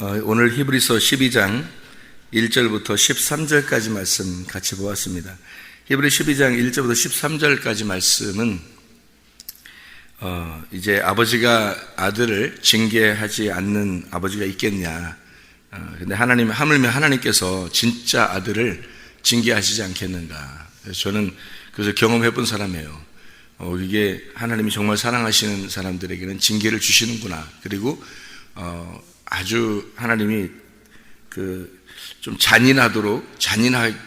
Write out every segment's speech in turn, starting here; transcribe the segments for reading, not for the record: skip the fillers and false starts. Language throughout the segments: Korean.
오늘 히브리서 12장 1절부터 13절까지 말씀 같이 보았습니다. 히브리 12장 1절부터 13절까지 말씀은 이제 아버지가 아들을 징계하지 않는 아버지가 있겠냐. 근데 하물며 하나님께서 진짜 아들을 징계하시지 않겠는가. 그래서 저는 그래서 경험해 본 사람이에요. 이게 하나님이 정말 사랑하시는 사람들에게는 징계를 주시는구나. 그리고 아주 하나님이 좀 잔인하기까지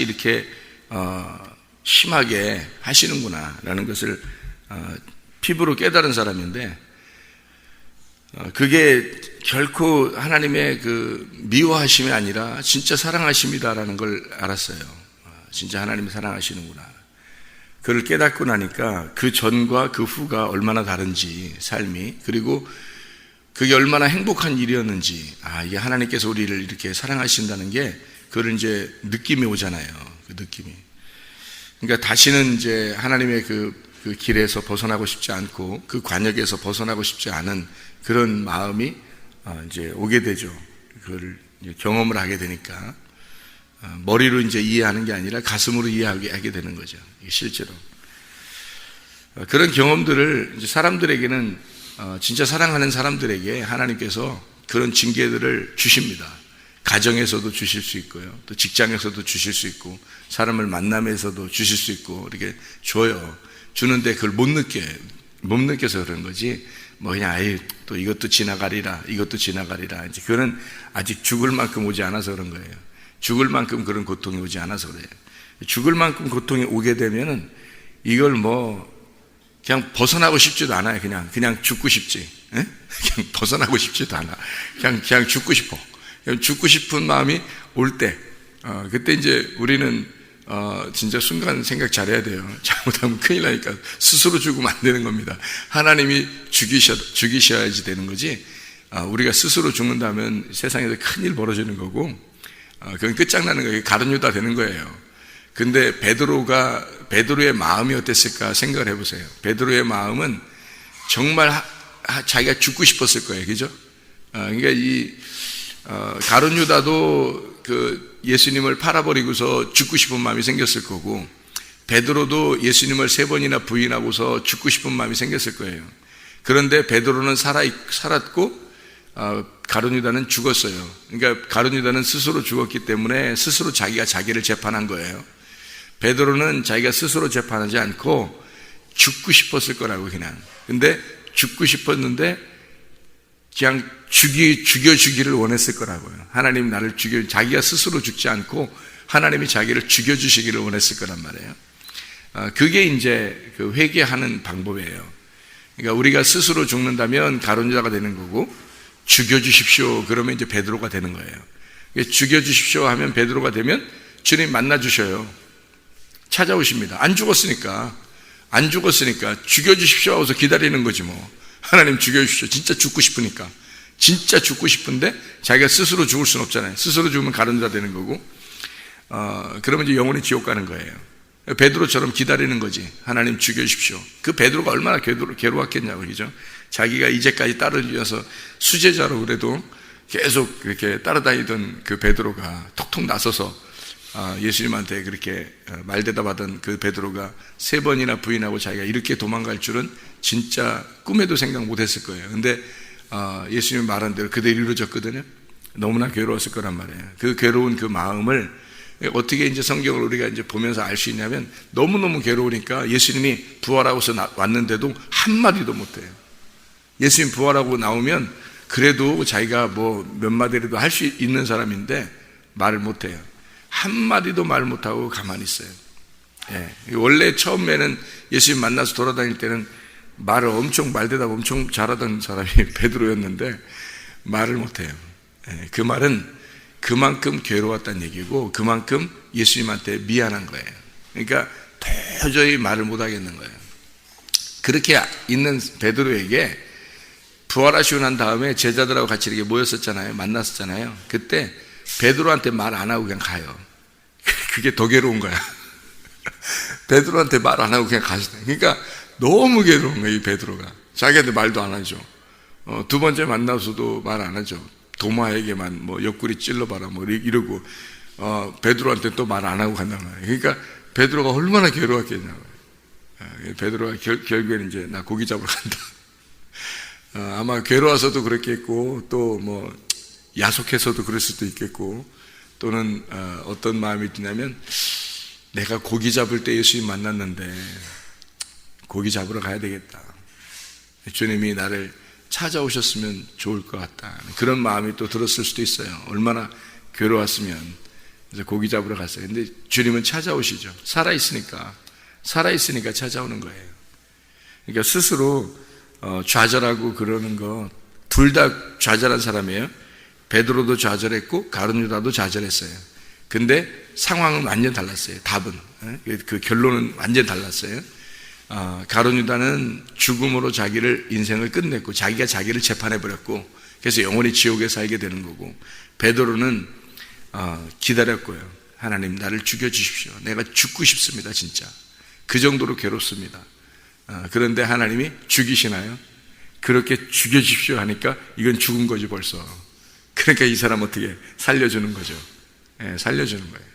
이렇게 심하게 하시는구나라는 것을 피부로 깨달은 사람인데, 그게 결코 하나님의 미워하심이 아니라 진짜 사랑하심이다라는 걸 알았어요. 진짜 하나님이 사랑하시는구나. 그걸 깨닫고 나니까 그 전과 그 후가 얼마나 다른지, 삶이, 그리고 그게 얼마나 행복한 일이었는지, 이게 하나님께서 우리를 이렇게 사랑하신다는 게, 그걸 이제 느낌이 오잖아요. 그 느낌이. 그러니까 다시는 이제 하나님의 그 길에서 벗어나고 싶지 않고, 그 관역에서 벗어나고 싶지 않은 그런 마음이 이제 오게 되죠. 그걸 경험을 하게 되니까. 머리로 이제 이해하는 게 아니라 가슴으로 이해하게 되는 거죠. 실제로. 그런 경험들을 이제 사람들에게는, 진짜 사랑하는 사람들에게 하나님께서 그런 징계들을 주십니다. 가정에서도 주실 수 있고요. 또 직장에서도 주실 수 있고, 사람을 만남에서도 주실 수 있고, 이렇게 줘요. 주는데 그걸 못 느껴서 그런 거지. 그냥, 또 이것도 지나가리라, 이것도 지나가리라. 이제 그거는 아직 죽을 만큼 오지 않아서 그런 거예요. 죽을 만큼 그런 고통이 오지 않아서 그래요. 죽을 만큼 고통이 오게 되면은 이걸 그냥 벗어나고 싶지도 않아요. 그냥 죽고 싶지. 그냥 벗어나고 싶지도 않아. 그냥 죽고 싶어. 그냥 죽고 싶은 마음이 올 때, 그때 이제 우리는, 진짜 순간 생각 잘해야 돼요. 잘못하면 큰일 나니까 스스로 죽으면 안 되는 겁니다. 하나님이 죽이셔야지 되는 거지. 우리가 스스로 죽는다면 세상에서 큰일 벌어지는 거고, 그건 끝장나는 거예요. 가룟 유다 되는 거예요. 근데 베드로의 마음이 어땠을까 생각을 해보세요. 베드로의 마음은 정말 자기가 죽고 싶었을 거예요. 그죠? 그러니까 가룟 유다도 예수님을 팔아버리고서 죽고 싶은 마음이 생겼을 거고, 베드로도 예수님을 3번이나 부인하고서 죽고 싶은 마음이 생겼을 거예요. 그런데 베드로는 살았고, 가룟 유다는 죽었어요. 그러니까 가룟 유다는 스스로 죽었기 때문에 스스로 자기가 자기를 재판한 거예요. 베드로는 자기가 스스로 재판하지 않고 죽고 싶었을 거라고 그냥. 근데 죽고 싶었는데 그냥 죽여주기를 원했을 거라고요. 하나님 나를 자기가 스스로 죽지 않고 하나님이 자기를 죽여주시기를 원했을 거란 말이에요. 그게 이제 회개하는 방법이에요. 그러니까 우리가 스스로 죽는다면 가룟 유다가 되는 거고, 죽여주십시오 그러면 이제 베드로가 되는 거예요. 죽여주십시오 하면 베드로가 되면 주님 만나주셔요. 찾아오십니다. 안 죽었으니까 죽여주십시오 하고서 기다리는 거지 뭐. 하나님 죽여주십시오. 진짜 죽고 싶으니까. 진짜 죽고 싶은데 자기가 스스로 죽을 수는 없잖아요. 스스로 죽으면 가룟 유다 되는 거고, 그러면 이제 영원히 지옥 가는 거예요. 베드로처럼 기다리는 거지. 하나님 죽여주십시오. 그 베드로가 얼마나 괴로웠겠냐고, 그죠? 자기가 이제까지 따르면서 수제자로 그래도 계속 그렇게 따라다니던 그 베드로가 톡톡 나서서 예수님한테 그렇게 말대답하던 그 베드로가 3번이나 부인하고 자기가 이렇게 도망갈 줄은 진짜 꿈에도 생각 못했을 거예요. 근데 예수님 말한 대로 그대로 이루어졌거든요. 너무나 괴로웠을 거란 말이에요. 그 괴로운 그 마음을 어떻게 이제 성경을 우리가 이제 보면서 알 수 있냐면, 너무너무 괴로우니까 예수님이 부활하고서 왔는데도 한마디도 못해요. 예수님 부활하고 나오면 그래도 자기가 몇 마디라도 할 수 있는 사람인데 말을 못해요. 한마디도 말 못하고 가만히 있어요. 원래 처음에는 예수님 만나서 돌아다닐 때는 말대답 엄청 잘하던 사람이 베드로였는데 말을 못해요. 그 말은 그만큼 괴로웠다는 얘기고, 그만큼 예수님한테 미안한 거예요. 그러니까 도저히 말을 못하겠는 거예요. 그렇게 있는 베드로에게 부활하시고 난 다음에 제자들하고 같이 이렇게 모였었잖아요. 만났었잖아요. 그때 베드로한테 말 안 하고 그냥 가요. 그게 더 괴로운 거야. 베드로한테 말 안 하고 그냥 가시다. 그러니까 너무 괴로운 거예요, 이 베드로가. 자기한테 말도 안 하죠. 두 번째 만나서도 말 안 하죠. 도마에게만 뭐 옆구리 찔러봐라 뭐 이러고 베드로한테 또 말 안 하고 간단 말이에요. 그러니까 베드로가 얼마나 괴로웠겠냐고요. 베드로가 결국에는 이제 나 고기 잡으러 간다. 아마 괴로워서도 그랬겠고 또 뭐 야속해서도 그럴 수도 있겠고 또는 어떤 마음이 드냐면 내가 고기 잡을 때 예수님 만났는데 고기 잡으러 가야 되겠다. 주님이 나를 찾아오셨으면 좋을 것 같다. 그런 마음이 또 들었을 수도 있어요. 얼마나 괴로웠으면. 그래서 고기 잡으러 갔어요. 근데 주님은 찾아오시죠. 살아있으니까 찾아오는 거예요. 그러니까 스스로 좌절하고 그러는 거 둘 다 좌절한 사람이에요. 베드로도 좌절했고 가룟유다도 좌절했어요. 근데 상황은 완전 달랐어요. 답은 그 결론은 완전 달랐어요. 가룟유다는 죽음으로 자기를 인생을 끝냈고 자기가 자기를 재판해버렸고 그래서 영원히 지옥에 살게 되는 거고 베드로는 기다렸고요. 하나님 나를 죽여주십시오. 내가 죽고 싶습니다. 진짜 그 정도로 괴롭습니다. 그런데 하나님이 죽이시나요? 그렇게 죽여주십시오 하니까 이건 죽은 거지 벌써. 그러니까 이 사람 어떻게 살려주는 거죠. 살려주는 거예요.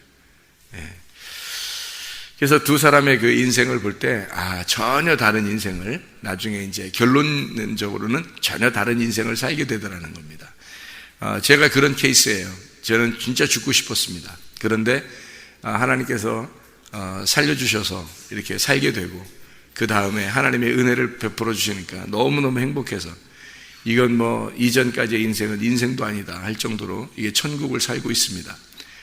그래서 두 사람의 그 인생을 볼 때 전혀 다른 인생을 나중에 이제 결론적으로는 전혀 다른 인생을 살게 되더라는 겁니다. 제가 그런 케이스예요. 저는 진짜 죽고 싶었습니다. 그런데 하나님께서 살려주셔서 이렇게 살게 되고 그 다음에 하나님의 은혜를 베풀어 주시니까 너무너무 행복해서 이건 뭐 이전까지의 인생은 인생도 아니다 할 정도로 이게 천국을 살고 있습니다.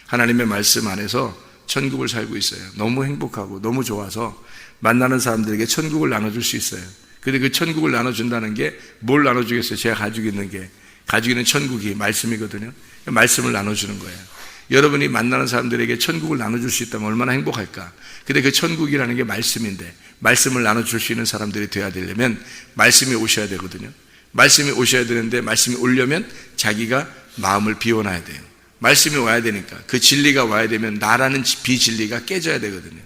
하나님의 말씀 안에서 천국을 살고 있어요. 너무 행복하고 너무 좋아서 만나는 사람들에게 천국을 나눠줄 수 있어요. 근데 그 천국을 나눠준다는 게 뭘 나눠주겠어요? 제가 가지고 있는 천국이 말씀이거든요. 말씀을 나눠주는 거예요. 여러분이 만나는 사람들에게 천국을 나눠줄 수 있다면 얼마나 행복할까? 근데 그 천국이라는 게 말씀인데 말씀을 나눠줄 수 있는 사람들이 되어야 되려면 말씀이 오셔야 되거든요. 말씀이 오셔야 되는데 말씀이 오려면 자기가 마음을 비워놔야 돼요. 말씀이 와야 되니까 그 진리가 와야 되면 나라는 비진리가 깨져야 되거든요.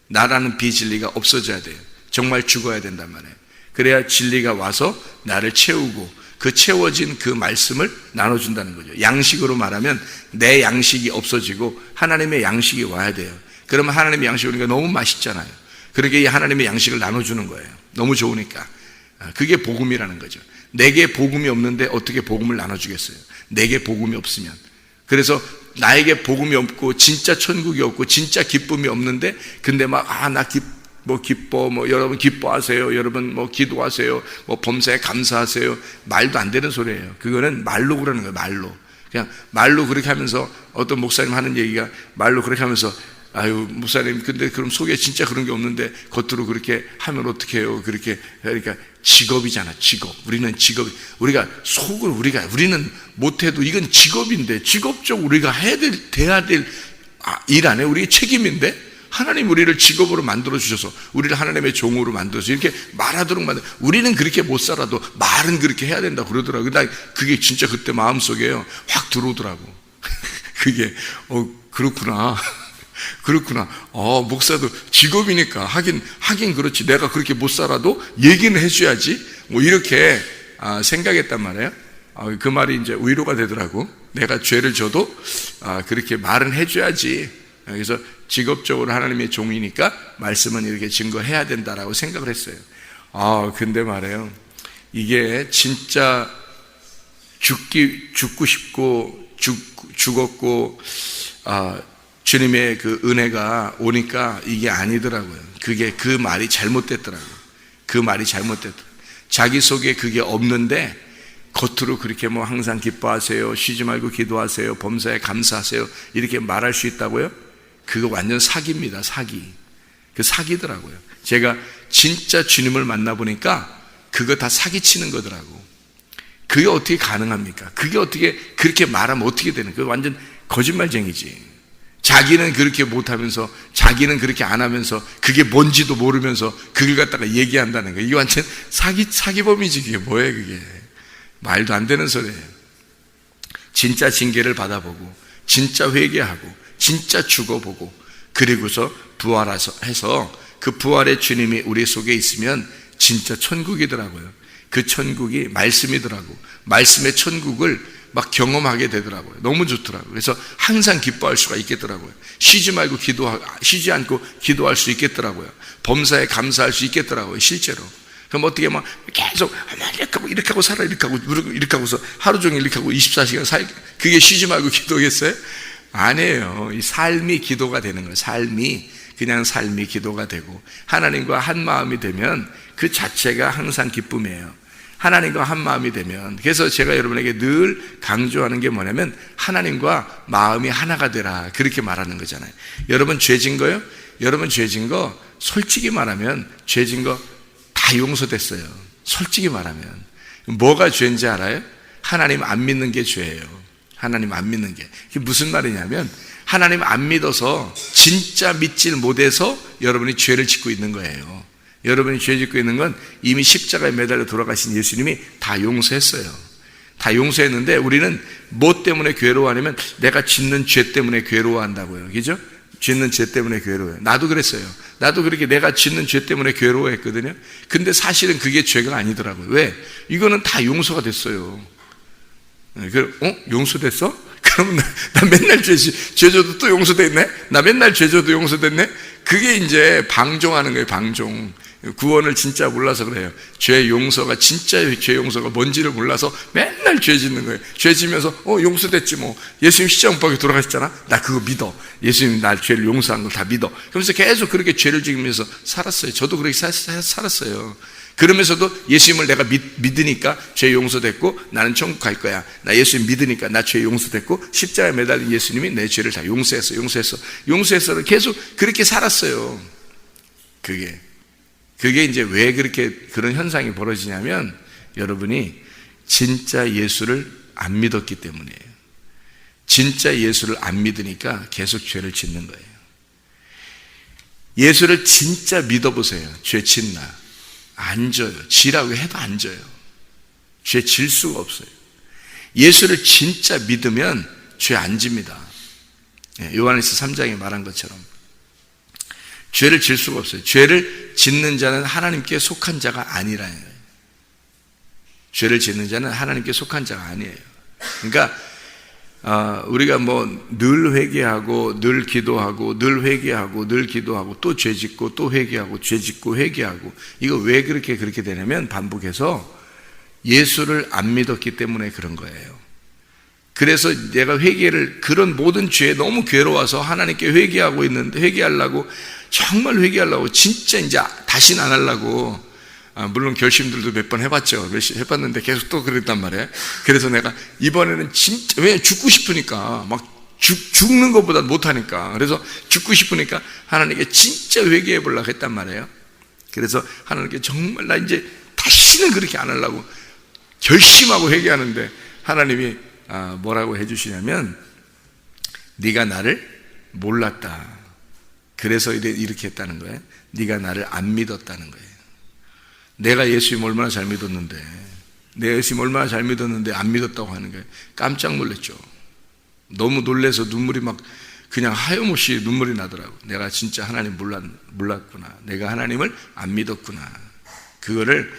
나라는 비진리가 없어져야 돼요. 정말 죽어야 된단 말이에요. 그래야 진리가 와서 나를 채우고 그 채워진 그 말씀을 나눠준다는 거죠. 양식으로 말하면 내 양식이 없어지고 하나님의 양식이 와야 돼요. 그러면 하나님의 양식이 오니까 너무 맛있잖아요. 그러게 이 하나님의 양식을 나눠주는 거예요. 너무 좋으니까. 그게 복음이라는 거죠. 내게 복음이 없는데 어떻게 복음을 나눠주겠어요? 내게 복음이 없으면. 그래서 나에게 복음이 없고 진짜 천국이 없고 진짜 기쁨이 없는데 근데 막 나 기뻐 여러분 기뻐하세요. 여러분 기도하세요. 범사에 감사하세요. 말도 안 되는 소리예요. 그거는 말로 그러는 거예요. 말로. 그냥 말로 그렇게 하면서 어떤 목사님 하는 얘기가 말로 그렇게 하면서 아유 목사님 근데 그럼 속에 진짜 그런 게 없는데 겉으로 그렇게 하면 어떻게 해요? 그렇게 그러니까 직업이잖아. 직업. 우리는 직업. 우리가 우리는 못해도 이건 직업인데 직업적으로 우리가 돼야 될 일 안에 우리의 책임인데 하나님 우리를 직업으로 만들어 주셔서 우리를 하나님의 종으로 만들어서 이렇게 말하도록 우리는 그렇게 못 살아도 말은 그렇게 해야 된다고 그러더라고요. 나 그게 진짜 그때 마음속에요 확 들어오더라고. 그게 그렇구나. 목사도 직업이니까 하긴 그렇지. 내가 그렇게 못 살아도 얘기는 해줘야지. 이렇게 생각했단 말이에요. 그 말이 이제 위로가 되더라고. 내가 죄를 져도 그렇게 말은 해줘야지. 그래서 직업적으로 하나님의 종이니까 말씀은 이렇게 증거해야 된다라고 생각을 했어요. 근데 말이에요. 이게 진짜 죽고 싶고 죽었고 주님의 그 은혜가 오니까 이게 아니더라고요. 그 말이 잘못됐더라고요. 자기 속에 그게 없는데 겉으로 그렇게 항상 기뻐하세요. 쉬지 말고 기도하세요. 범사에 감사하세요. 이렇게 말할 수 있다고요? 그거 완전 사기입니다. 사기. 그 사기더라고요. 제가 진짜 주님을 만나보니까 그거 다 사기치는 거더라고. 그게 어떻게 가능합니까? 그게 어떻게 그렇게 말하면 어떻게 되는 거예요? 완전 거짓말쟁이지. 자기는 그렇게 못하면서 자기는 그렇게 안 하면서 그게 뭔지도 모르면서 그걸 갖다가 얘기한다는 거예요. 이게 완전 사기범이지. 그게 뭐예요 그게. 말도 안 되는 소리예요. 진짜 징계를 받아보고 진짜 회개하고 진짜 죽어보고 그리고서 부활해서 그 부활의 주님이 우리 속에 있으면 진짜 천국이더라고요. 그 천국이 말씀이더라고. 말씀의 천국을 막 경험하게 되더라고요. 너무 좋더라고요. 그래서 항상 기뻐할 수가 있겠더라고요. 쉬지 않고 기도할 수 있겠더라고요. 범사에 감사할 수 있겠더라고요. 실제로. 그럼 어떻게 막 계속 이렇게 하고 살아, 이렇게 하고서 하루 종일 이렇게 하고 24시간 그게 쉬지 말고 기도겠어요? 아니에요. 이 삶이 기도가 되는 거예요. 그냥 삶이 기도가 되고, 하나님과 한 마음이 되면 그 자체가 항상 기쁨이에요. 하나님과 한 마음이 되면. 그래서 제가 여러분에게 늘 강조하는 게 뭐냐면, 하나님과 마음이 하나가 되라, 그렇게 말하는 거잖아요. 여러분 죄진 거요? 여러분 죄진 거 솔직히 말하면 죄진 거 다 용서됐어요. 솔직히 말하면. 뭐가 죄인지 알아요? 하나님 안 믿는 게 죄예요. 하나님 안 믿는 게. 그게 무슨 말이냐면, 하나님 안 믿어서, 진짜 믿질 못해서 여러분이 죄를 짓고 있는 거예요. 여러분이 죄 짓고 있는 건 이미 십자가에 매달려 돌아가신 예수님이 다 용서했어요. 다 용서했는데, 우리는 뭐 때문에 괴로워하냐면 내가 짓는 죄 때문에 괴로워한다고요. 그죠? 짓는 죄 때문에 괴로워요. 나도 그랬어요. 나도 그렇게 내가 짓는 죄 때문에 괴로워했거든요. 근데 사실은 그게 죄가 아니더라고요. 왜? 이거는 다 용서가 됐어요. 용서됐어? 그럼 나 맨날 죄져도 또 용서됐네? 나 맨날 죄져도 용서됐네? 그게 이제 방종하는 거예요, 방종. 구원을 진짜 몰라서 그래요. 죄 용서가, 진짜 죄 용서가 뭔지를 몰라서 맨날 죄 짓는 거예요. 죄 지면서 용서됐지 뭐. 예수님 십자가 못 박혀 돌아가셨잖아? 나 그거 믿어. 예수님 날 죄를 용서한 걸 다 믿어. 그러면서 계속 그렇게 죄를 지으면서 살았어요. 저도 그렇게 살았어요. 그러면서도 예수님을 내가 믿으니까 죄 용서됐고 나는 천국 갈 거야. 나 예수님 믿으니까 나 죄 용서됐고, 십자가에 매달린 예수님이 내 죄를 다 용서했어. 계속 그렇게 살았어요. 그게 이제 왜 그렇게 그런 현상이 벌어지냐면, 여러분이 진짜 예수를 안 믿었기 때문이에요. 진짜 예수를 안 믿으니까 계속 죄를 짓는 거예요. 예수를 진짜 믿어보세요. 죄 짓나? 안 져요. 지라고 해도 안 져요. 죄 질 수가 없어요. 예수를 진짜 믿으면 죄 안 집니다. 요한일서 3장에 말한 것처럼 죄를 질 수가 없어요. 죄를 짓는 자는 하나님께 속한 자가 아니라는 거예요. 죄를 짓는 자는 하나님께 속한 자가 아니에요. 그러니까 우리가 뭐 늘 회개하고 늘 기도하고 늘 회개하고 늘 기도하고 또 죄 짓고 또 회개하고 죄 짓고 회개하고, 이거 왜 그렇게 되냐면 반복해서 예수를 안 믿었기 때문에 그런 거예요. 그래서 내가 그런 모든 죄에 너무 괴로워서 하나님께 회개하고 있는데, 정말 회개하려고 진짜 이제 다시는 안 하려고, 물론 결심들도 몇 번 해봤죠. 해봤는데 계속 또 그랬단 말이에요. 그래서 내가 이번에는 진짜, 왜 죽고 싶으니까, 막 죽는 것보다 못하니까, 그래서 죽고 싶으니까 하나님께 진짜 회개해 보려고 했단 말이에요. 그래서 하나님께 정말 나 이제 다시는 그렇게 안 하려고 결심하고 회개하는데, 하나님이 뭐라고 해주시냐면, 네가 나를 몰랐다. 그래서 이렇게 했다는 거예요. 네가 나를 안 믿었다는 거예요. 내가 예수님 얼마나 잘 믿었는데, 안 믿었다고 하는 거예요. 깜짝 놀랐죠. 너무 놀라서 눈물이 막 그냥 하염없이 눈물이 나더라고. 내가 진짜 하나님 몰랐구나. 내가 하나님을 안 믿었구나. 그거를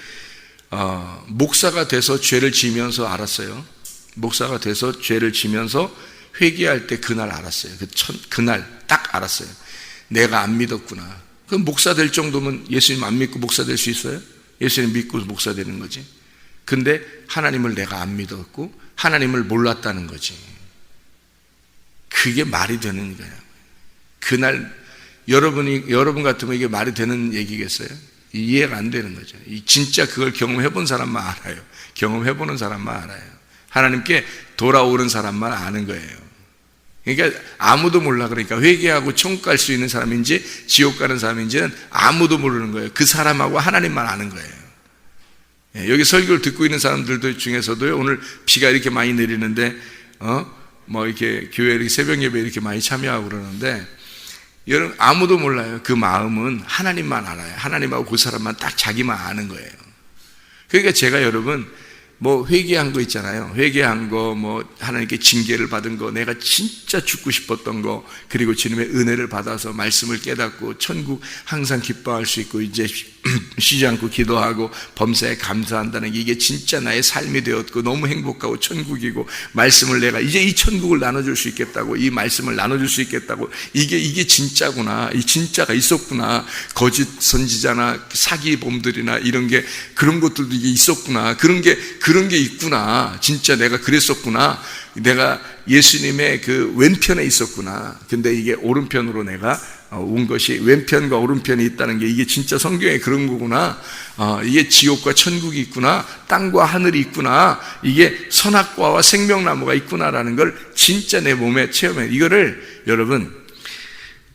목사가 돼서 죄를 지면서 알았어요. 목사가 돼서 죄를 지면서 회개할 때 그날 알았어요. 그날 딱 알았어요. 내가 안 믿었구나. 그럼 목사 될 정도면 예수님 안 믿고 목사 될 수 있어요? 예수님 믿고 목사 되는 거지. 근데 하나님을 내가 안 믿었고 하나님을 몰랐다는 거지. 그게 말이 되는 거야. 그날 여러분 같으면 이게 말이 되는 얘기겠어요? 이해가 안 되는 거죠. 진짜 그걸 경험해본 사람만 알아요. 경험해보는 사람만 알아요. 하나님께 돌아오는 사람만 아는 거예요. 그러니까 아무도 몰라. 그러니까 회개하고 천국 갈 수 있는 사람인지 지옥 가는 사람인지는 아무도 모르는 거예요. 그 사람하고 하나님만 아는 거예요. 여기 설교를 듣고 있는 사람들도 중에서도요, 오늘 비가 이렇게 많이 내리는데 뭐 이렇게 교회 이렇게 새벽 예배 이렇게 많이 참여하고 그러는데, 여러분 아무도 몰라요. 그 마음은 하나님만 알아요. 하나님하고 그 사람만 딱 자기만 아는 거예요. 그러니까 제가 여러분 뭐 회개한 거 있잖아요. 회개한 거, 뭐 하나님께 징계를 받은 거, 내가 진짜 죽고 싶었던 거, 그리고 주님의 은혜를 받아서 말씀을 깨닫고 천국 항상 기뻐할 수 있고 이제 쉬지 않고 기도하고 범사에 감사한다는 게 이게 진짜 나의 삶이 되었고 너무 행복하고 천국이고, 말씀을 내가 이제 이 천국을 나눠줄 수 있겠다고, 이 말씀을 나눠줄 수 있겠다고, 이게 진짜구나, 이 진짜가 있었구나, 거짓 선지자나 사기범들이나 이런 게, 그런 것들도 이게 있었구나, 그런 게 있구나, 진짜 내가 그랬었구나, 내가 예수님의 그 왼편에 있었구나. 근데 이게 오른편으로 내가 온 것이, 왼편과 오른편이 있다는 게 이게 진짜 성경에 그런 거구나. 이게 지옥과 천국이 있구나, 땅과 하늘이 있구나, 이게 선악과와 생명나무가 있구나라는 걸 진짜 내 몸에 체험해. 이거를 여러분,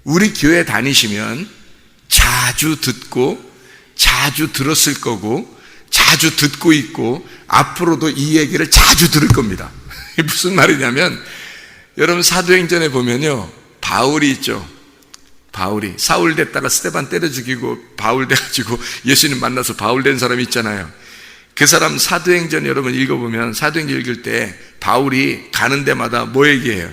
우리 교회 다니시면 자주 듣고 자주 들었을 거고 자주 듣고 있고 앞으로도 이 얘기를 자주 들을 겁니다. 무슨 말이냐면, 여러분 사도행전에 보면요, 바울이 있죠. 바울이 사울 됐다가 스데반 때려 죽이고 바울 돼가지고 예수님 만나서 바울 된 사람이 있잖아요. 그 사람 사도행전 여러분 읽어보면, 사도행전 읽을 때 바울이 가는 데마다 뭐 얘기해요?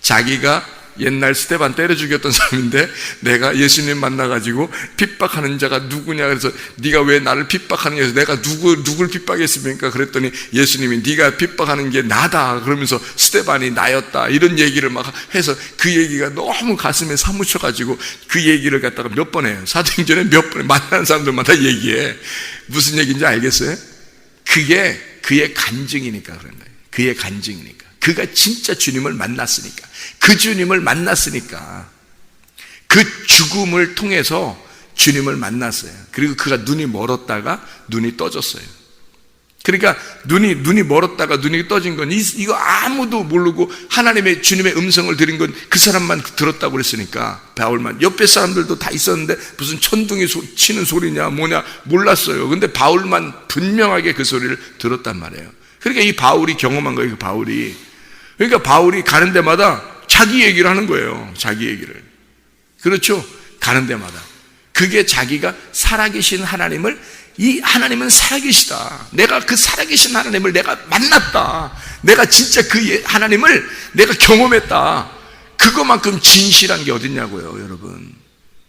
자기가 옛날 스데반 때려 죽였던 사람인데 내가 예수님 만나가지고 핍박하는 자가 누구냐, 그래서 네가 왜 나를 핍박하느냐 해서 내가 누굴 핍박했습니까? 그랬더니 예수님이 네가 핍박하는 게 나다 그러면서 스데반이 나였다, 이런 얘기를 막 해서 그 얘기가 너무 가슴에 사무쳐가지고 그 얘기를 갖다가 몇 번 해요. 사도행전에 몇 번 만나는 사람들마다 얘기해. 무슨 얘기인지 알겠어요? 그게 그의 간증이니까 그런 거예요. 그의 간증이니까. 그가 진짜 주님을 만났으니까, 그 주님을 만났으니까, 그 죽음을 통해서 주님을 만났어요. 그리고 그가 눈이 멀었다가 눈이 떠졌어요. 그러니까 눈이 멀었다가 눈이 떠진 건 이거 아무도 모르고 하나님의 주님의 음성을 들은 건 그 사람만 들었다고 그랬으니까, 바울만. 옆에 사람들도 다 있었는데 무슨 천둥이 치는 소리냐 뭐냐 몰랐어요. 근데 바울만 분명하게 그 소리를 들었단 말이에요. 그러니까 이 바울이 경험한 거예요. 그 바울이. 그러니까 바울이 가는 데마다 자기 얘기를 하는 거예요. 자기 얘기를. 그렇죠? 가는 데마다. 그게 자기가 살아계신 하나님을, 이 하나님은 살아계시다, 내가 그 살아계신 하나님을 내가 만났다, 내가 진짜 그 하나님을 내가 경험했다, 그거만큼 진실한 게 어딨냐고요, 여러분.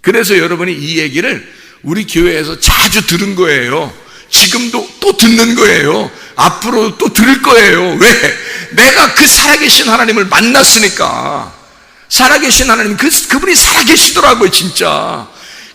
그래서 여러분이 이 얘기를 우리 교회에서 자주 들은 거예요. 지금도 또 듣는 거예요. 앞으로 또 들을 거예요. 왜? 내가 그 살아계신 하나님을 만났으니까. 살아계신 하나님, 그분이 살아계시더라고요, 진짜.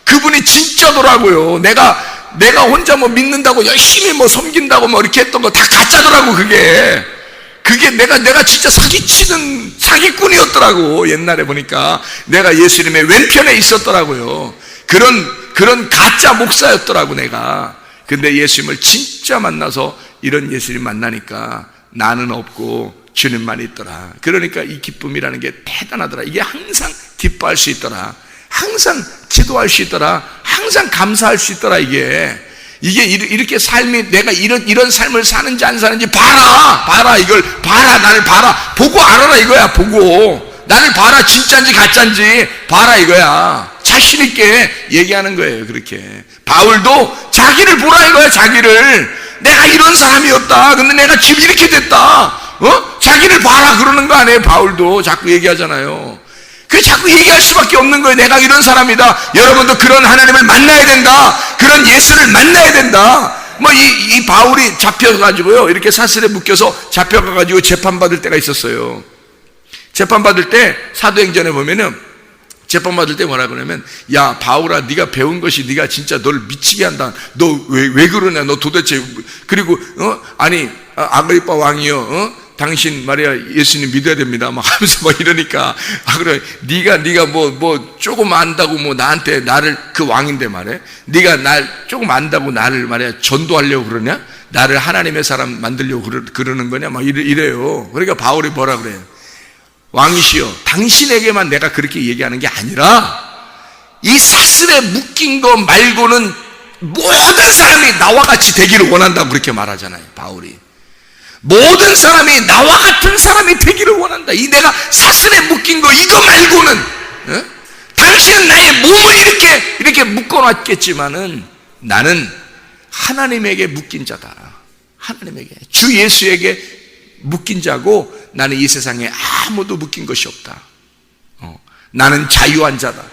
그분이 진짜더라고요. 내가 혼자 뭐 믿는다고 열심히 뭐 섬긴다고 뭐 이렇게 했던 거 다 가짜더라고, 그게 내가 진짜 사기치는 사기꾼이었더라고. 옛날에 보니까 내가 예수님의 왼편에 있었더라고요. 그런 가짜 목사였더라고, 내가. 근데 예수님을 진짜 만나서 이런 예수님 만나니까 나는 없고 주님만 있더라. 그러니까 이 기쁨이라는 게 대단하더라. 이게 항상 기뻐할 수 있더라. 항상 기도할 수 있더라. 항상 감사할 수 있더라. 이게 이렇게 삶이, 내가 이런 삶을 사는지 안 사는지 봐라. 이걸 봐라. 나를 봐라. 보고 알아라 이거야. 보고 나를 봐라. 진짜인지 가짜인지 봐라 이거야. 자신 있게 얘기하는 거예요. 그렇게 바울도 자기를 보라 이거야. 자기를. 내가 이런 사람이었다. 근데 내가 지금 이렇게 됐다. 자기를 봐라 그러는 거 아니에요. 바울도 자꾸 얘기하잖아요. 그 자꾸 얘기할 수밖에 없는 거예요. 내가 이런 사람이다. 여러분도 그런 하나님을 만나야 된다. 그런 예수를 만나야 된다. 뭐 이 바울이 잡혀가지고요, 이렇게 사슬에 묶여서 잡혀가가지고 재판받을 때가 있었어요. 재판받을 때 사도행전에 보면은 재판받을 때 뭐라 그러냐면, 야 바울아, 네가 배운 것이 네가 진짜 널 미치게 한다. 너 왜 그러냐, 너 도대체. 그리고 아니 아그리빠 왕이요, 당신 말이야 예수님 믿어야 됩니다 막 하면서 막 이러니까, 그래 네가 뭐 조금 안다고 뭐 나한테, 나를, 그 왕인데 말이야, 네가 날 조금 안다고 나를 말이야 전도하려고 그러냐, 나를 하나님의 사람 만들려고 그러는 거냐 막 이래요. 그러니까 바울이 뭐라 그래요? 왕이시여, 당신에게만 내가 그렇게 얘기하는 게 아니라 이 사슬에 묶인 거 말고는 모든 사람이 나와 같이 되기를 원한다고 그렇게 말하잖아요, 바울이. 모든 사람이 나와 같은 사람이 되기를 원한다. 이 내가 사슬에 묶인 거 이거 말고는, 당신은 나의 몸을 이렇게 묶어놨겠지만은 나는 하나님에게 묶인 자다. 하나님에게, 주 예수에게 묶인 자고 나는 이 세상에 아무도 묶인 것이 없다. 나는 자유한 자다.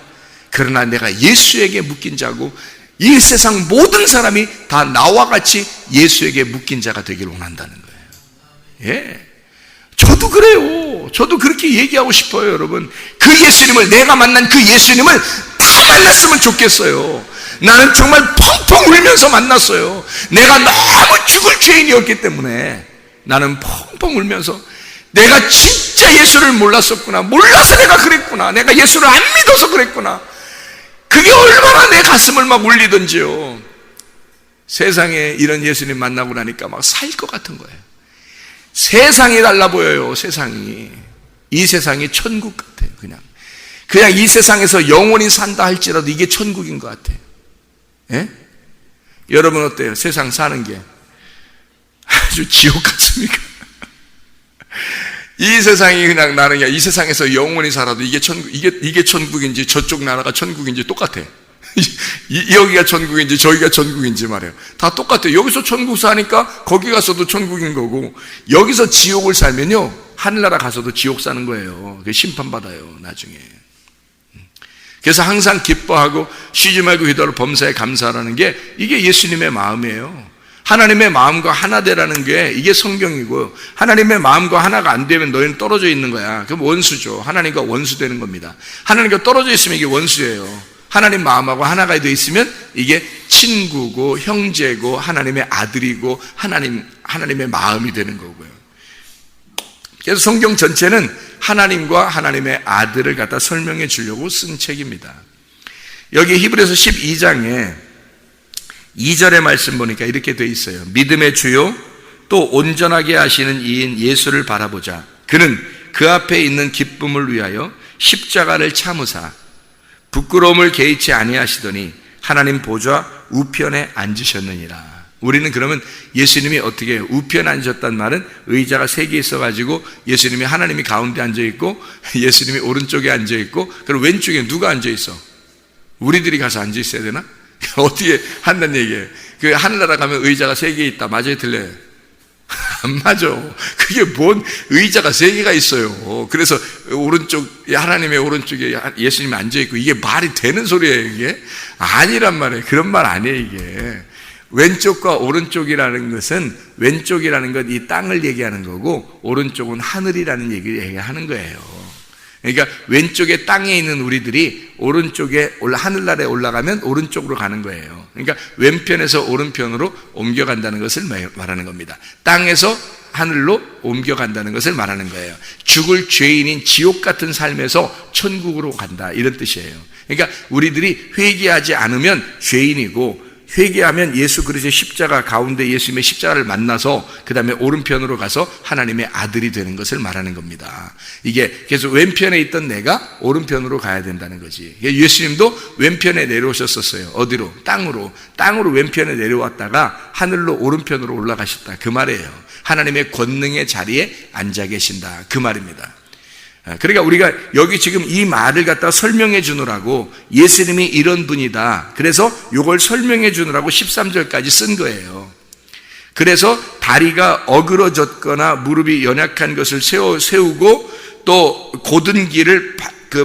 그러나 내가 예수에게 묶인 자고 이 세상 모든 사람이 다 나와 같이 예수에게 묶인 자가 되길 원한다는 거예요. 예. 저도 그래요. 저도 그렇게 얘기하고 싶어요, 여러분. 그 예수님을, 내가 만난 그 예수님을 다 만났으면 좋겠어요. 나는 정말 펑펑 울면서 만났어요. 내가 너무 죽을 죄인이었기 때문에 나는 펑펑 울면서 내가 진짜 예수를 몰랐었구나. 몰라서 내가 그랬구나. 내가 예수를 안 믿어서 그랬구나. 그게 얼마나 내 가슴을 막 울리던지요. 세상에 이런 예수님 만나고 나니까 막 살 것 같은 거예요. 세상이 달라 보여요. 세상이. 이 세상이 천국 같아요. 그냥 이 세상에서 영원히 산다 할지라도 이게 천국인 것 같아요. 예? 여러분 어때요? 세상 사는 게 아주 지옥 같습니까? 이 세상이 그냥 나는 이 세상에서 영원히 살아도 이게 천국인지 저쪽 나라가 천국인지 똑같아. 여기가 천국인지 저기가 천국인지 말이에요. 다 똑같아요. 여기서 천국 사니까 거기 가서도 천국인 거고, 여기서 지옥을 살면요 하늘나라 가서도 지옥 사는 거예요. 심판받아요 나중에. 그래서 항상 기뻐하고 쉬지 말고 기도하고 범사에 감사하라는 게 이게 예수님의 마음이에요. 하나님의 마음과 하나 되라는 게 이게 성경이고, 하나님의 마음과 하나가 안 되면 너희는 떨어져 있는 거야. 그럼 원수죠. 하나님과 원수 되는 겁니다. 하나님과 떨어져 있으면 이게 원수예요. 하나님 마음하고 하나가 되어 있으면 이게 친구고 형제고 하나님의 아들이고 하나님의 마음이 되는 거고요. 그래서 성경 전체는 하나님과 하나님의 아들을 갖다 설명해 주려고 쓴 책입니다. 여기 히브리서 12장에 2절의 말씀 보니까 이렇게 되어 있어요. 믿음의 주요 또 온전하게 하시는 이인 예수를 바라보자. 그는 그 앞에 있는 기쁨을 위하여 십자가를 참으사 부끄러움을 개의치 아니하시더니 하나님 보좌 우편에 앉으셨느니라. 우리는 그러면 예수님이 어떻게 해요? 우편에 앉으셨단 말은 의자가 3개 있어가지고 예수님이, 하나님이 가운데 앉아있고 예수님이 오른쪽에 앉아있고, 그럼 왼쪽에 누가 앉아있어? 우리들이 가서 앉아있어야 되나? 어떻게 한다는 얘기예요. 그 하늘나라 가면 의자가 3개 있다. 맞아요? 틀려요? 안 맞아. 그게 뭔 의자가 3개가 있어요. 그래서 하나님의 오른쪽에 예수님이 앉아있고, 이게 말이 되는 소리예요 이게? 아니란 말이에요. 그런 말 아니에요 이게. 왼쪽과 오른쪽이라는 것은, 왼쪽이라는 건 이 땅을 얘기하는 거고 오른쪽은 하늘이라는 얘기를 얘기하는 거예요. 그러니까 왼쪽에 땅에 있는 우리들이 오른쪽에 하늘나라에 올라가면 오른쪽으로 가는 거예요. 그러니까 왼편에서 오른편으로 옮겨간다는 것을 말하는 겁니다. 땅에서 하늘로 옮겨간다는 것을 말하는 거예요. 죽을 죄인인 지옥 같은 삶에서 천국으로 간다, 이런 뜻이에요. 그러니까 우리들이 회개하지 않으면 죄인이고, 회개하면 예수 그리스도의 십자가 가운데 예수님의 십자가를 만나서 그 다음에 오른편으로 가서 하나님의 아들이 되는 것을 말하는 겁니다. 이게 그래서 왼편에 있던 내가 오른편으로 가야 된다는 거지. 예수님도 왼편에 내려오셨었어요. 어디로? 땅으로 왼편에 내려왔다가 하늘로 오른편으로 올라가셨다, 그 말이에요. 하나님의 권능의 자리에 앉아 계신다, 그 말입니다. 그러니까 우리가 여기 지금 이 말을 갖다가 설명해 주느라고, 예수님이 이런 분이다, 그래서 이걸 설명해 주느라고 13절까지 쓴 거예요. 그래서 다리가 어그러졌거나 무릎이 연약한 것을 세우고 또 곧은 길을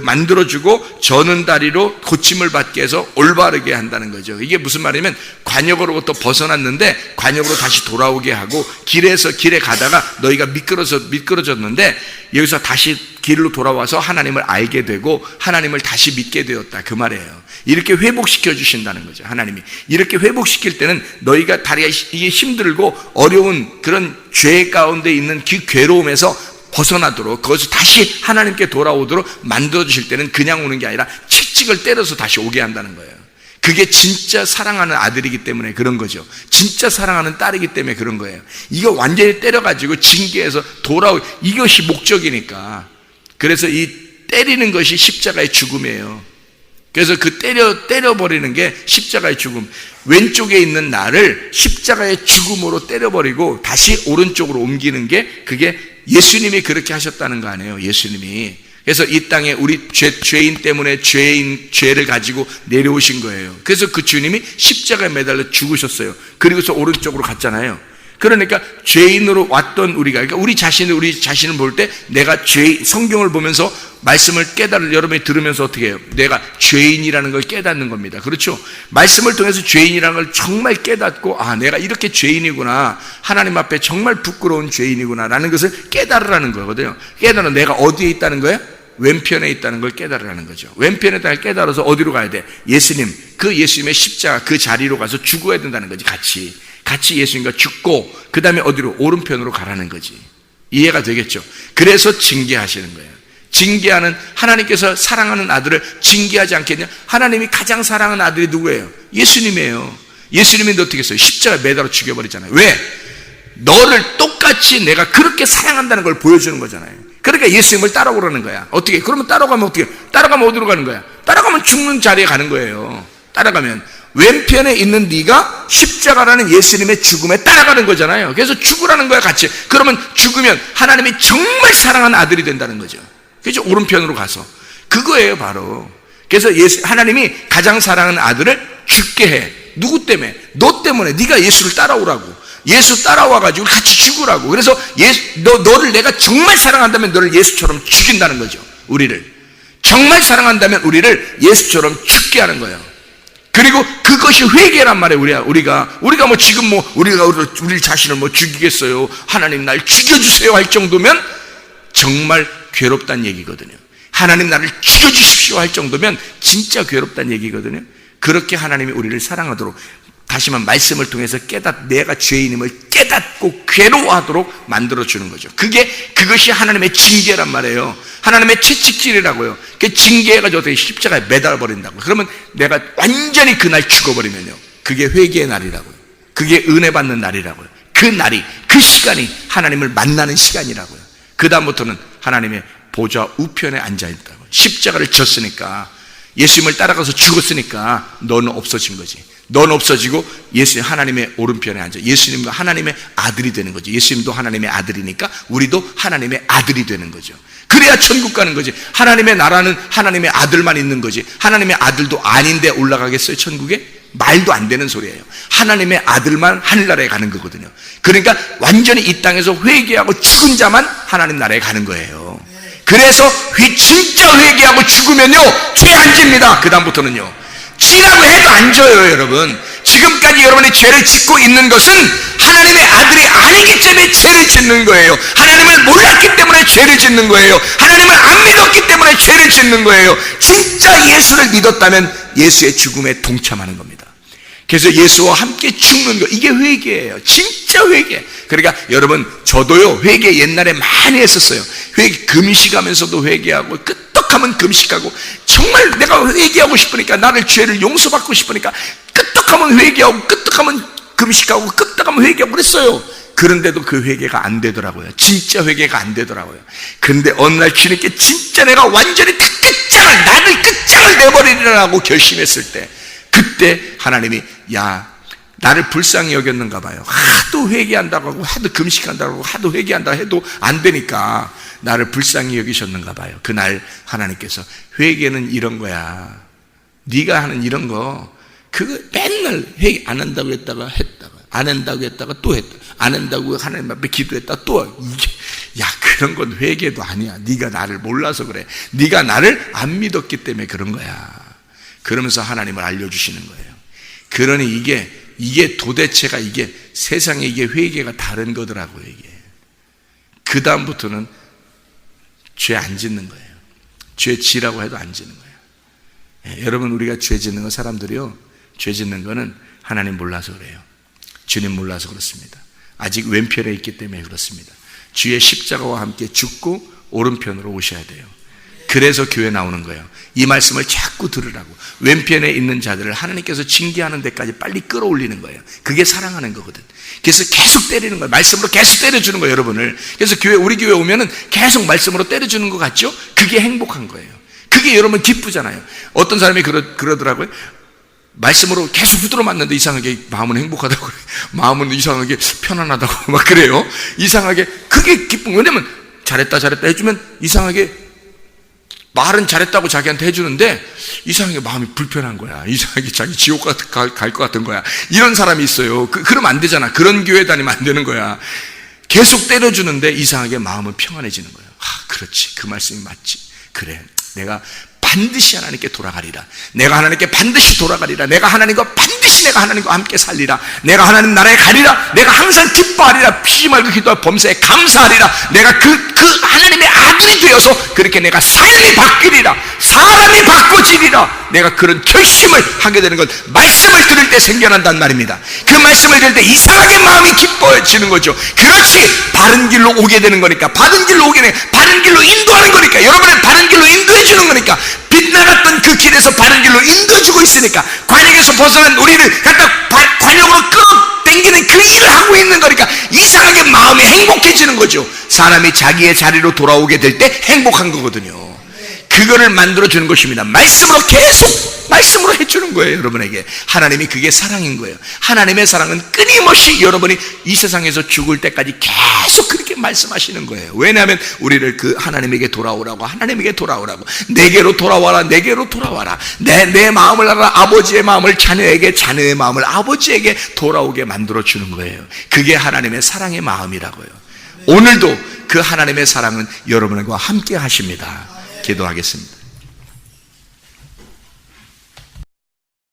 만들어주고 저는 다리로 고침을 받게 해서 올바르게 한다는 거죠. 이게 무슨 말이냐면, 관역으로부터 벗어났는데 관역으로 다시 돌아오게 하고, 길에 가다가 너희가 미끄러졌는데 여기서 다시 길로 돌아와서 하나님을 알게 되고 하나님을 다시 믿게 되었다, 그 말이에요. 이렇게 회복시켜 주신다는 거죠. 하나님이 이렇게 회복시킬 때는 너희가 다리가 이게 힘들고 어려운 그런 죄 가운데 있는 그 괴로움에서 벗어나도록, 그것을 다시 하나님께 돌아오도록 만들어주실 때는 그냥 오는 게 아니라 칙칙을 때려서 다시 오게 한다는 거예요. 그게 진짜 사랑하는 아들이기 때문에 그런 거죠. 진짜 사랑하는 딸이기 때문에 그런 거예요. 이거 완전히 때려가지고 징계해서 이것이 목적이니까. 그래서 이 때리는 것이 십자가의 죽음이에요. 그래서 그 때려버리는 게 십자가의 죽음. 왼쪽에 있는 나를 십자가의 죽음으로 때려버리고 다시 오른쪽으로 옮기는 게, 그게 예수님이 그렇게 하셨다는 거 아니에요. 예수님이. 그래서 이 땅에 우리 죄인 때문에 죄를 가지고 내려오신 거예요. 그래서 그 주님이 십자가에 매달려 죽으셨어요. 그리고서 오른쪽으로 갔잖아요. 그러니까 죄인으로 왔던 우리가, 그러니까 우리 자신을 볼 때 내가 성경을 보면서 말씀을 여러분이 들으면서 어떻게 해요? 내가 죄인이라는 걸 깨닫는 겁니다. 그렇죠? 말씀을 통해서 죄인이라는 걸 정말 깨닫고, 내가 이렇게 죄인이구나. 하나님 앞에 정말 부끄러운 죄인이구나. 라는 것을 깨달으라는 거거든요. 깨달아 내가 어디에 있다는 거예요? 왼편에 있다는 걸 깨달으라는 거죠. 왼편에 있다는 걸 깨달아서 어디로 가야 돼? 예수님의 십자가 그 자리로 가서 죽어야 된다는 거지. 같이 예수님과 죽고 그 다음에 어디로? 오른편으로 가라는 거지. 이해가 되겠죠? 그래서 징계하시는 거예요. 징계하는, 하나님께서 사랑하는 아들을 징계하지 않겠냐? 하나님이 가장 사랑하는 아들이 누구예요? 예수님이에요. 예수님이 어떻게 했어요? 십자가에 매달아 죽여버리잖아요. 왜? 너를 똑같이 내가 그렇게 사랑한다는 걸 보여주는 거잖아요. 그러니까 예수님을 따라오라는 거야. 어떻게? 그러면 따라가면 어떻게? 따라가면 어디로 가는 거야? 따라가면 죽는 자리에 가는 거예요. 따라가면 왼편에 있는 네가 십자가라는 예수님의 죽음에 따라가는 거잖아요. 그래서 죽으라는 거야, 같이. 그러면 죽으면 하나님이 정말 사랑하는 아들이 된다는 거죠. 그렇죠? 오른편으로 가서. 그거예요, 바로. 그래서 하나님이 가장 사랑하는 아들을 죽게 해. 누구 때문에? 너 때문에. 네가 예수를 따라오라고. 예수 따라와가지고 같이 죽으라고. 그래서 너를 내가 정말 사랑한다면 너를 예수처럼 죽인다는 거죠. 우리를. 정말 사랑한다면 우리를 예수처럼 죽게 하는 거예요. 그리고 그것이 회개란 말이에요. 우리가 지금 우리가 우리 자신을 죽이겠어요. 하나님 날 죽여주세요 할 정도면 정말 괴롭다는 얘기거든요. 하나님 나를 죽여주십시오 할 정도면 진짜 괴롭다는 얘기거든요. 그렇게 하나님이 우리를 사랑하도록, 다시만 말씀을 통해서 내가 죄인임을 깨닫고 괴로워하도록 만들어주는 거죠. 그것이 하나님의 징계란 말이에요. 하나님의 채찍질이라고요. 그 징계해가지고 어떻게 십자가에 매달아버린다고. 그러면 내가 완전히 그날 죽어버리면요. 그게 회개의 날이라고요. 그게 은혜 받는 날이라고요. 그 시간이 하나님을 만나는 시간이라고요. 그 다음부터는 하나님의 보좌 우편에 앉아있다고. 십자가를 졌으니까, 예수님을 따라가서 죽었으니까 너는 없어진 거지. 넌 없어지고 하나님의 오른편에 앉아 예수님과 하나님의 아들이 되는 거죠. 예수님도 하나님의 아들이니까 우리도 하나님의 아들이 되는 거죠. 그래야 천국 가는 거지. 하나님의 나라는 하나님의 아들만 있는 거지. 하나님의 아들도 아닌데 올라가겠어요, 천국에? 말도 안 되는 소리예요. 하나님의 아들만 하늘나라에 가는 거거든요. 그러니까 완전히 이 땅에서 회개하고 죽은 자만 하나님 나라에 가는 거예요. 그래서 진짜 회개하고 죽으면요, 죄 안 집니다. 그 다음부터는요, 지라고 해도 안 져요. 여러분, 지금까지 여러분이 죄를 짓고 있는 것은 하나님의 아들이 아니기 때문에 죄를 짓는 거예요. 하나님을 몰랐기 때문에 죄를 짓는 거예요. 하나님을 안 믿었기 때문에 죄를 짓는 거예요. 진짜 예수를 믿었다면 예수의 죽음에 동참하는 겁니다. 그래서 예수와 함께 죽는 거, 이게 회개예요. 진짜 회개. 그러니까 여러분, 저도요, 회개 옛날에 많이 했었어요. 금식하면서도 회개하고, 끄떡하면 금식하고, 정말 내가 회개하고 싶으니까, 나를 죄를 용서받고 싶으니까 끄떡하면 회개하고, 끄떡하면 금식하고, 끄떡하면 회개하고 그랬어요. 그런데도 그 회개가 안 되더라고요. 진짜 회개가 안 되더라고요. 근데 어느 날 주님께 진짜 내가 완전히 다 나를 끝장을 내버리려고 결심했을 때, 그때 하나님이 나를 불쌍히 여겼는가 봐요. 하도 회개한다고 하고, 하도 금식한다고 하고, 하도 회개한다 해도 안 되니까 나를 불쌍히 여기셨는가 봐요. 그날 하나님께서, 회개는 이런 거야. 네가 하는 이런 거, 그거 맨날 회개 안 한다고 했다가 안 한다고 했다가 또 했다. 안 한다고 하나님 앞에 기도했다 또. 그런 건 회개도 아니야. 네가 나를 몰라서 그래. 네가 나를 안 믿었기 때문에 그런 거야. 그러면서 하나님을 알려주시는 거예요. 그러니 이게 도대체가 세상에 회개가 다른 거더라고요, 이게. 그 다음부터는 죄 안 짓는 거예요. 죄 지라고 해도 안 짓는 거예요. 여러분, 우리가 죄 짓는 거, 사람들이요, 죄 짓는 거는 하나님 몰라서 그래요. 주님 몰라서 그렇습니다. 아직 왼편에 있기 때문에 그렇습니다. 주의 십자가와 함께 죽고 오른편으로 오셔야 돼요. 그래서 교회 나오는 거예요. 이 말씀을 자꾸 들으라고. 왼편에 있는 자들을 하나님께서 징계하는 데까지 빨리 끌어올리는 거예요. 그게 사랑하는 거거든. 그래서 계속 때리는 거예요. 말씀으로 계속 때려주는 거예요, 여러분을. 그래서 우리 교회 오면은 계속 말씀으로 때려주는 것 같죠? 그게 행복한 거예요. 그게 여러분 기쁘잖아요. 어떤 사람이 그러더라고요. 말씀으로 계속 후드러 맞는데 이상하게 마음은 행복하다고 그래요. 마음은 이상하게 편안하다고 막 그래요. 이상하게 그게 기쁜 거예요. 왜냐면 잘했다 해주면 이상하게 말은 잘했다고 자기한테 해주는데 이상하게 마음이 불편한 거야. 이상하게 자기 지옥 갈 것 같은 거야. 이런 사람이 있어요. 그러면 안 되잖아. 그런 교회 다니면 안 되는 거야. 계속 때려주는데 이상하게 마음은 평안해지는 거예요. 그렇지. 그 말씀이 맞지. 그래. 내가 반드시 하나님께 돌아가리라. 내가 하나님께 반드시 돌아가리라. 내가 하나님과 함께 살리라. 내가 하나님 나라에 가리라. 내가 항상 기뻐하리라. 피지 말고 기도하고 범사에 감사하리라. 내가 그 하나님의 아들이 되어서 그렇게 내가 삶이 바뀌리라. 사람이 바꿔지리라. 내가 그런 결심을 하게 되는 것, 말씀을 들을 때 생겨난단 말입니다. 그 말씀을 들을 때 이상하게 마음이 기뻐지는 거죠. 그렇지. 바른 길로 오게 되는 거니까, 바른 길로 인도하는 거니까, 여러분을 바른 길로 인도해 주는 거니까, 빗나갔던 그 길에서 바른 길로 인도해주고 있으니까, 관역에서 벗어난 우리를 갖다 관역으로 끌어당기는 그 일을 하고 있는 거니까 이상하게 마음이 행복해지는 거죠. 사람이 자기의 자리로 돌아오게 될 때 행복한 거거든요. 그거를 만들어주는 것입니다. 말씀으로 계속 말씀으로 해주는 거예요. 여러분에게 하나님이 그게 사랑인 거예요. 하나님의 사랑은 끊임없이 여러분이 이 세상에서 죽을 때까지 계속 그렇게 말씀하시는 거예요. 왜냐하면 우리를 그 하나님에게 돌아오라고, 내게로 돌아와라, 내게로 돌아와라. 내 마음을 알아. 아버지의 마음을 자녀에게, 자녀의 마음을 아버지에게 돌아오게 만들어주는 거예요. 그게 하나님의 사랑의 마음이라고요. 오늘도 그 하나님의 사랑은 여러분과 함께 하십니다. 기도하겠습니다.